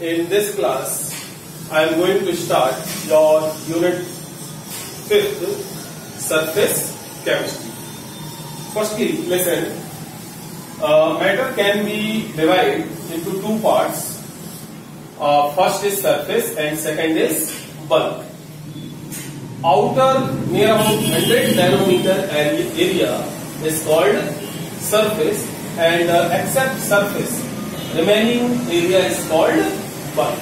In this class, I am going to start your unit 5th, surface chemistry. Firstly, listen. Matter can be divided into two parts. First is surface and second is bulk. Outer near about 100 nanometer area is called surface, and except surface, remaining area is called bulk.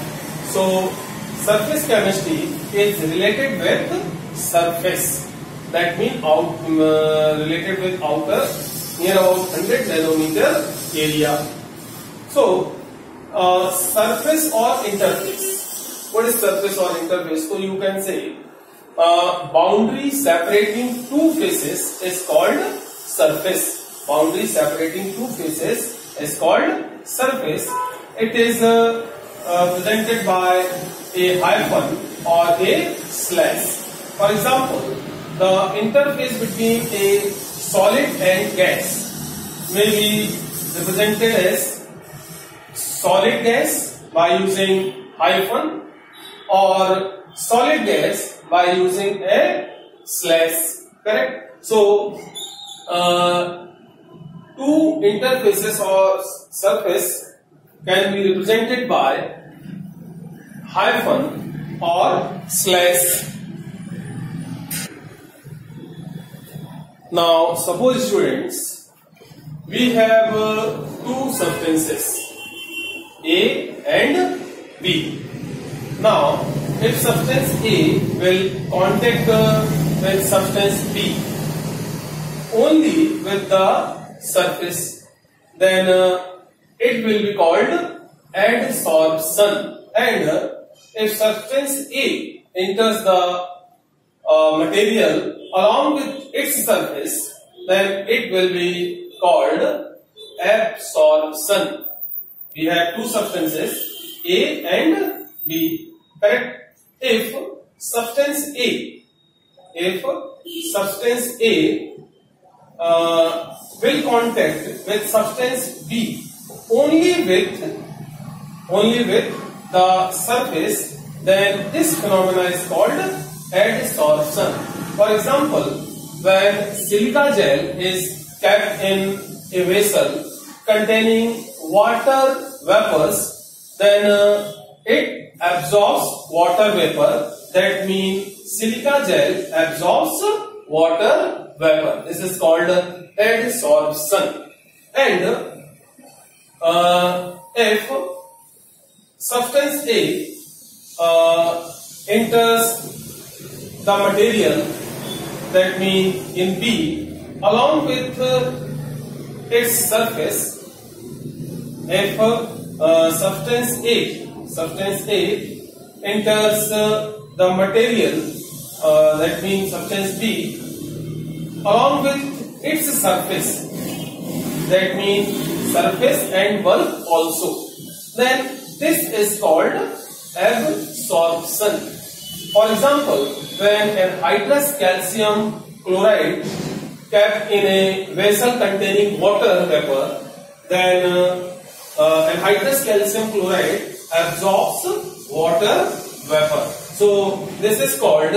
So surface chemistry is related with surface. That means related with outer near about 100 nanometer area. So surface or interface. What is surface or interface? So you can say boundary separating two faces is called surface. Boundary separating two faces is called surface. It is presented by a hyphen or a slash. For example, the interface between a solid and gas may be represented as solid gas by using hyphen, or solid gas by using a slash. Correct? So two interfaces or surface can be represented by hyphen or slash. Now suppose, students, we have two substances A and B. Now if substance A will contact with substance B only with the surface, then it will be called adsorption. And if substance A enters the material along with its surface, then it will be called absorption. We have two substances A and B. Correct? If substance A will contact with substance B only with the surface, then this phenomena is called adsorption. For example, when silica gel is kept in a vessel containing water vapors, then it absorbs water vapor. That means silica gel absorbs water vapor. This is called adsorption. And if substance A enters the material, that means in B, along with its surface, if substance A enters the material, that means substance B, along with its surface, that means surface and bulk also, then this is called absorption. For example, when anhydrous calcium chloride kept in a vessel containing water vapor, then anhydrous calcium chloride absorbs water vapor. So this is called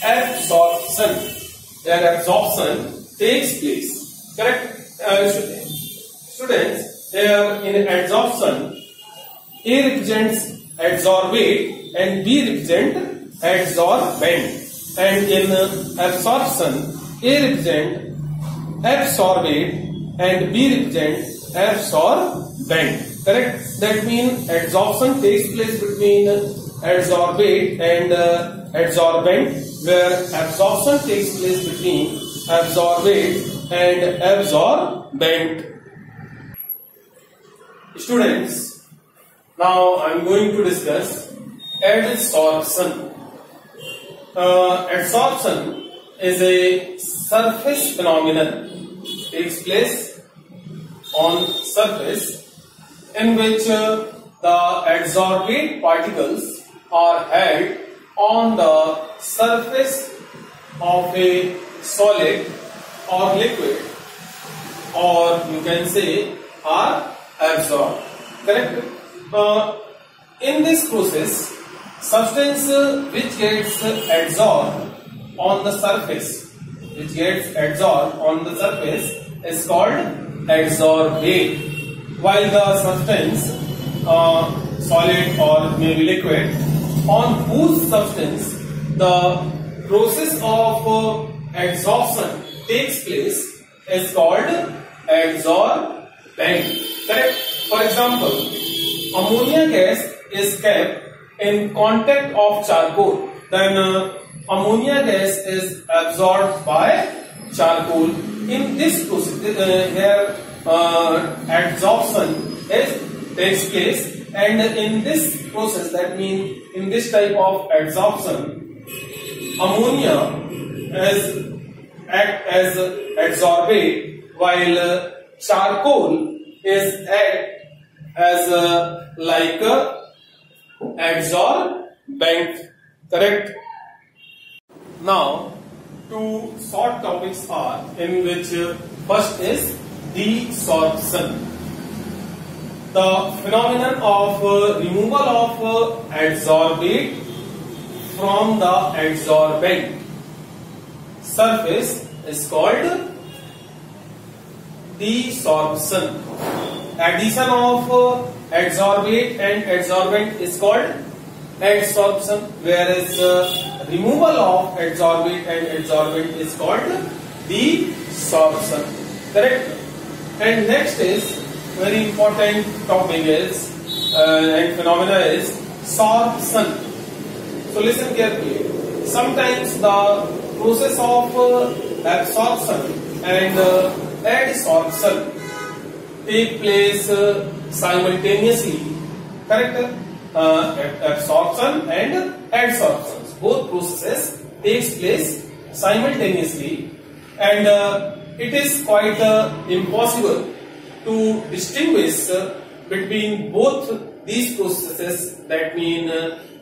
absorption. Where absorption takes place. Correct? Students, here in adsorption, A represents adsorbate and B represent adsorbent. And in absorption, A represent absorbate and B represent absorbent. Correct? That means adsorption takes place between adsorbate and adsorbent, where absorption takes place between absorbate and absorbent. Students, now I am going to discuss adsorption. Adsorption is a surface phenomenon, takes place on surface, in which the adsorbate particles are held on the surface of a solid or liquid, or you can say are absorbed. Correct? In this process, substance which gets adsorbed on the surface, is called adsorbate, while the substance, solid or maybe liquid, on whose substance the process of adsorption takes place is called adsorbent. Correct? For example, ammonia gas is kept in contact of charcoal, then ammonia gas is absorbed by charcoal. In this process, here adsorption takes place, and in this process, that means in this type of adsorption, ammonia act as adsorbate, while charcoal is act as like adsorbent. Correct? Now, two short topics are, in which first is desorption. The phenomenon of removal of adsorbate from the adsorbent surface is called desorption. Addition of adsorbate and adsorbent is called adsorption, whereas removal of adsorbate and adsorbent is called desorption. Correct? And next is very important topic is and phenomena is sorption. So listen carefully. Sometimes the process of absorption and adsorption take place simultaneously. Correct? Absorption and adsorption, both processes takes place simultaneously, and it is quite impossible to distinguish between both these processes, that mean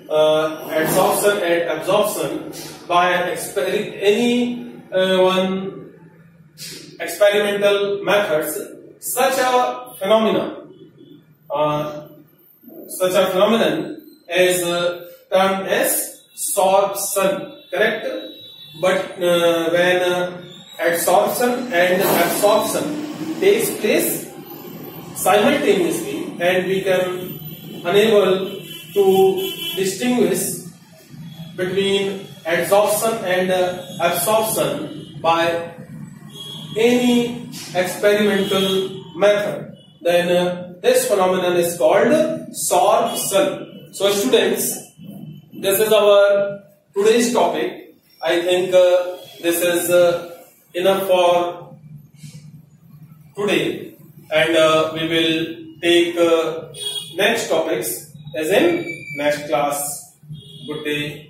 adsorption and absorption, by any one experimental methods. Such a phenomenon is termed as sorption. Correct? But when adsorption and absorption takes place simultaneously, and we can unable to distinguish between adsorption and absorption by any experimental method, then this phenomenon is called sorption. So students, this is our today's topic. I think this is enough for today, and we will take next topics as in next class. Good day.